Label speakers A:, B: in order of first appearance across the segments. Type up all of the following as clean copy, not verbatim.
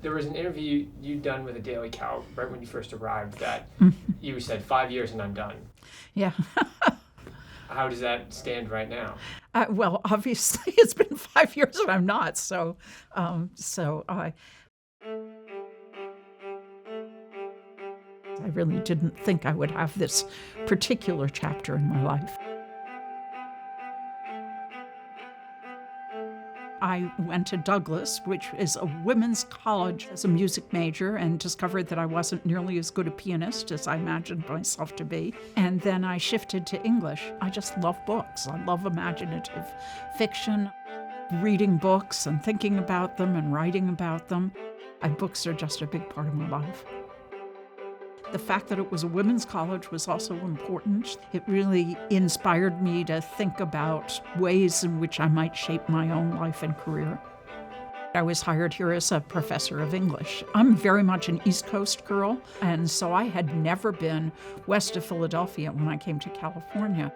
A: There was an interview you'd done with the Daily Cal right when you first arrived that you said 5 years and I'm done.
B: Yeah.
A: How does that stand right now?
B: Well, obviously, it's been 5 years and I'm not. So I really didn't think I would have this particular chapter in my life. I went to Douglas, which is a women's college, as a music major, and discovered that I wasn't nearly as good a pianist as I imagined myself to be. And then I shifted to English. I just love books. I love imaginative fiction, reading books and thinking about them and writing about them. Books are just a big part of my life. The fact that it was a women's college was also important. It really inspired me to think about ways in which I might shape my own life and career. I was hired here as a professor of English. I'm very much an East Coast girl, and so I had never been west of Philadelphia when I came to California.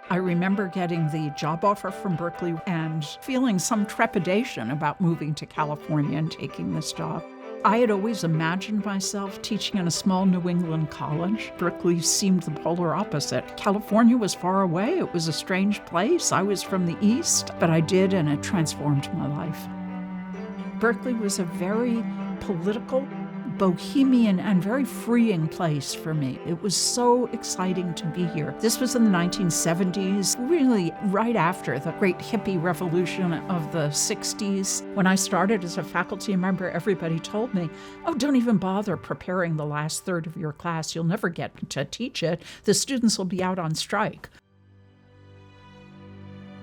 B: I remember getting the job offer from Berkeley and feeling some trepidation about moving to California and taking this job. I had always imagined myself teaching in a small New England college. Berkeley seemed the polar opposite. California was far away. It was a strange place. I was from the East, but I did, and it transformed my life. Berkeley was a very political, bohemian, and very freeing place for me. It was so exciting to be here. This was in the 1970s, really right after the great hippie revolution of the 60s. When I started as a faculty member, everybody told me, oh, don't even bother preparing the last third of your class. You'll never get to teach it. The students will be out on strike.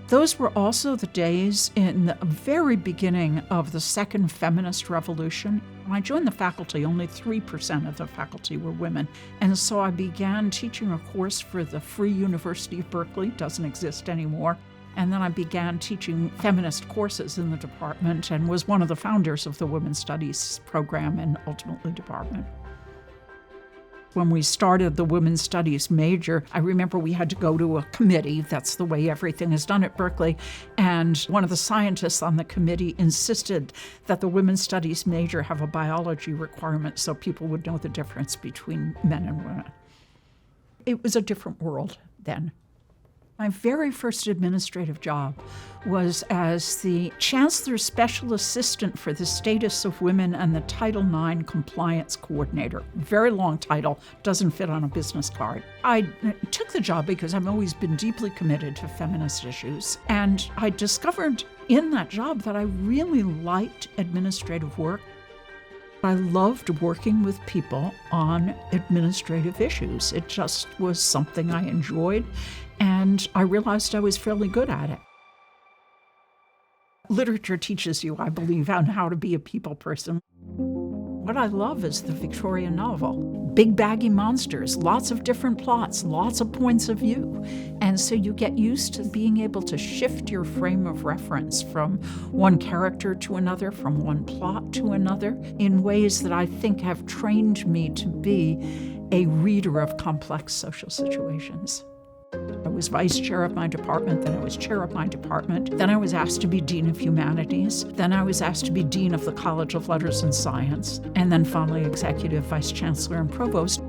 B: Those were also the days in the very beginning of the second feminist revolution. When I joined the faculty, only 3% of the faculty were women. And so I began teaching a course for the Free University of Berkeley, doesn't exist anymore. And then I began teaching feminist courses in the department and was one of the founders of the Women's Studies program and ultimately department. When we started the Women's Studies major, I remember we had to go to a committee. That's the way everything is done at Berkeley. And one of the scientists on the committee insisted that the Women's Studies major have a biology requirement so people would know the difference between men and women. It was a different world then. My very first administrative job was as the Chancellor's Special Assistant for the Status of Women and the Title IX Compliance Coordinator. Very long title, doesn't fit on a business card. I took the job because I've always been deeply committed to feminist issues, and I discovered in that job that I really liked administrative work. I loved working with people on administrative issues. It just was something I enjoyed, and I realized I was fairly good at it. Literature teaches you, I believe, on how to be a people person. What I love is the Victorian novel. Big baggy monsters, lots of different plots, lots of points of view. And so you get used to being able to shift your frame of reference from one character to another, from one plot to another, in ways that I think have trained me to be a reader of complex social situations. I was vice chair of my department, then I was chair of my department, then I was asked to be dean of humanities, then I was asked to be dean of the College of Letters and Science, and then finally executive vice chancellor and provost.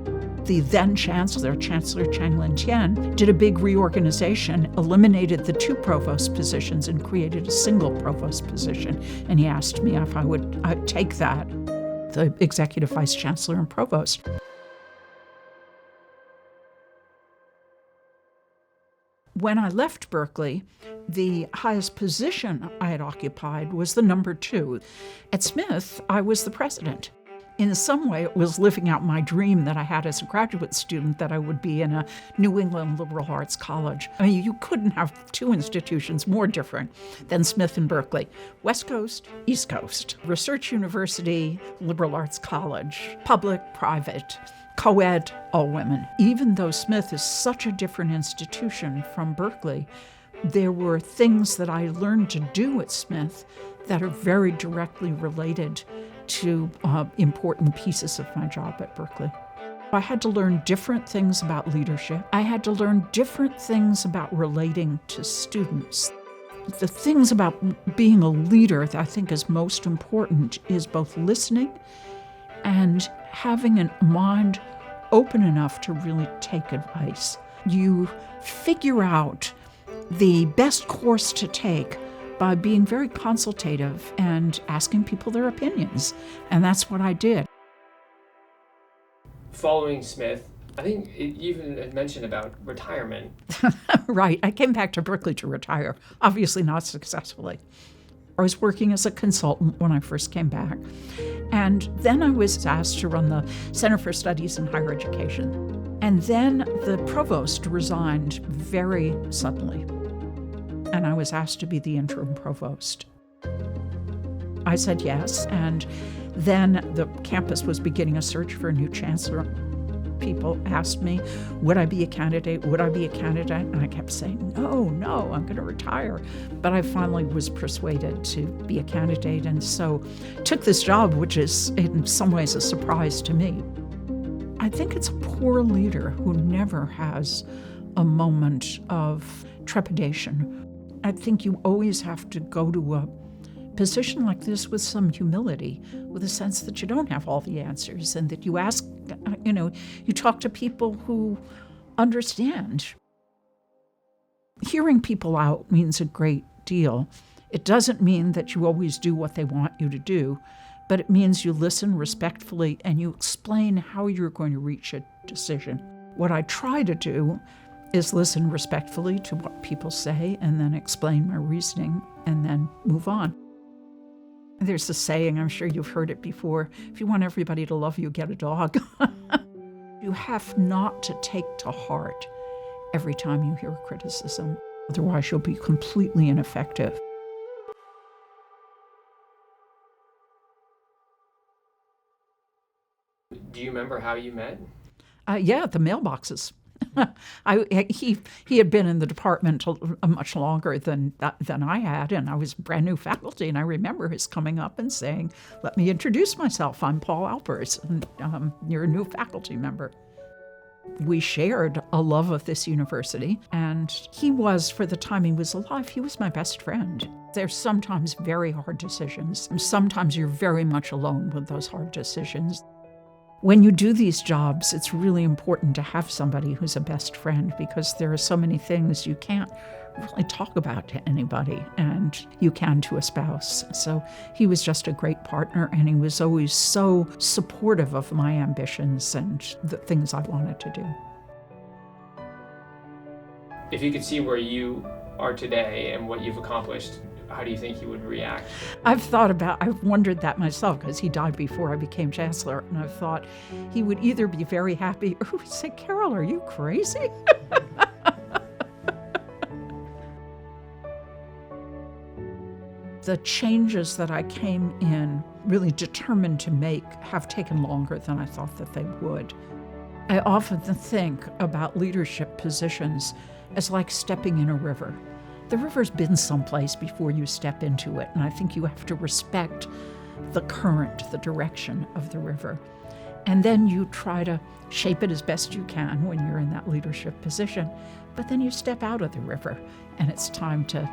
B: The then chancellor, Chancellor Chang Lin-Tian, did a big reorganization, eliminated the 2 provost positions and created a single provost position. And he asked me if I would take that, the executive vice chancellor and provost. When I left Berkeley, the highest position I had occupied was the number 2. At Smith, I was the president. In some way, it was living out my dream that I had as a graduate student that I would be in a New England liberal arts college. I mean, you couldn't have 2 institutions more different than Smith and Berkeley. West Coast, East Coast, Research University, liberal arts college, public, private, co-ed, all women. Even though Smith is such a different institution from Berkeley, there were things that I learned to do at Smith that are very directly related to important pieces of my job at Berkeley. I had to learn different things about leadership. I had to learn different things about relating to students. The things about being a leader that I think is most important is both listening and having a mind open enough to really take advice. You figure out the best course to take by being very consultative and asking people their opinions. And that's what I did.
A: Following Smith, I think you even had mentioned about retirement.
B: Right. I came back to Berkeley to retire, obviously not successfully. I was working as a consultant when I first came back. And then I was asked to run the Center for Studies in Higher Education. And then the provost resigned very suddenly. And I was asked to be the interim provost. I said yes. And then the campus was beginning a search for a new chancellor. People asked me, would I be a candidate? Would I be a candidate? And I kept saying, no, I'm going to retire. But I finally was persuaded to be a candidate, and so took this job, which is in some ways a surprise to me. I think it's a poor leader who never has a moment of trepidation. I think you always have to go to a position like this with some humility, with a sense that you don't have all the answers, and that you ask, you talk to people who understand. Hearing people out means a great deal. It doesn't mean that you always do what they want you to do, but it means you listen respectfully and you explain how you're going to reach a decision. What I try to do is listen respectfully to what people say and then explain my reasoning and then move on. There's a saying, I'm sure you've heard it before, if you want everybody to love you, get a dog. You have not to take to heart every time you hear criticism. Otherwise, you'll be completely ineffective.
A: Do you remember how you met?
B: Yeah, at the mailboxes. He had been in the department much longer than I had, and I was brand new faculty, and I remember his coming up and saying, let me introduce myself, I'm Paul Alpers, and you're a new faculty member. We shared a love of this university, and he was, for the time he was alive, he was my best friend. There's sometimes very hard decisions, and sometimes you're very much alone with those hard decisions. When you do these jobs, it's really important to have somebody who's a best friend, because there are so many things you can't really talk about to anybody, and you can to a spouse. So he was just a great partner, and he was always so supportive of my ambitions and the things I wanted to do.
A: If you could see where you are today and what you've accomplished, how do you think he would react? I've
B: wondered that myself, because he died before I became chancellor, and I've thought he would either be very happy or he would say, Carol, are you crazy? The changes that I came in really determined to make have taken longer than I thought that they would. I often think about leadership positions as like stepping in a river. The river's been someplace before you step into it, and I think you have to respect the current, the direction of the river. And then you try to shape it as best you can when you're in that leadership position. But then you step out of the river, and it's time to,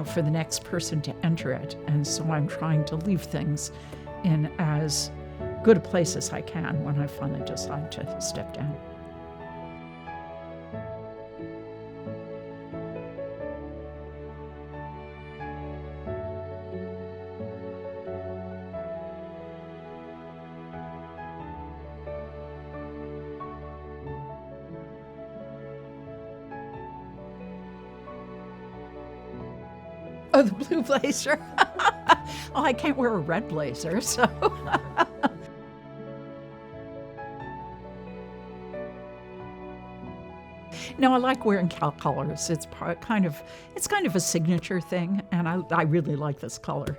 B: for the next person to enter it. And so I'm trying to leave things in as good a place as I can when I finally decide to step down. Oh, the blue blazer. Oh, I can't wear a red blazer, so. No, I like wearing colors. It's kind of a signature thing, and I really like this color.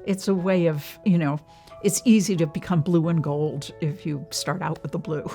B: It's a way of, it's easy to become blue and gold if you start out with the blue.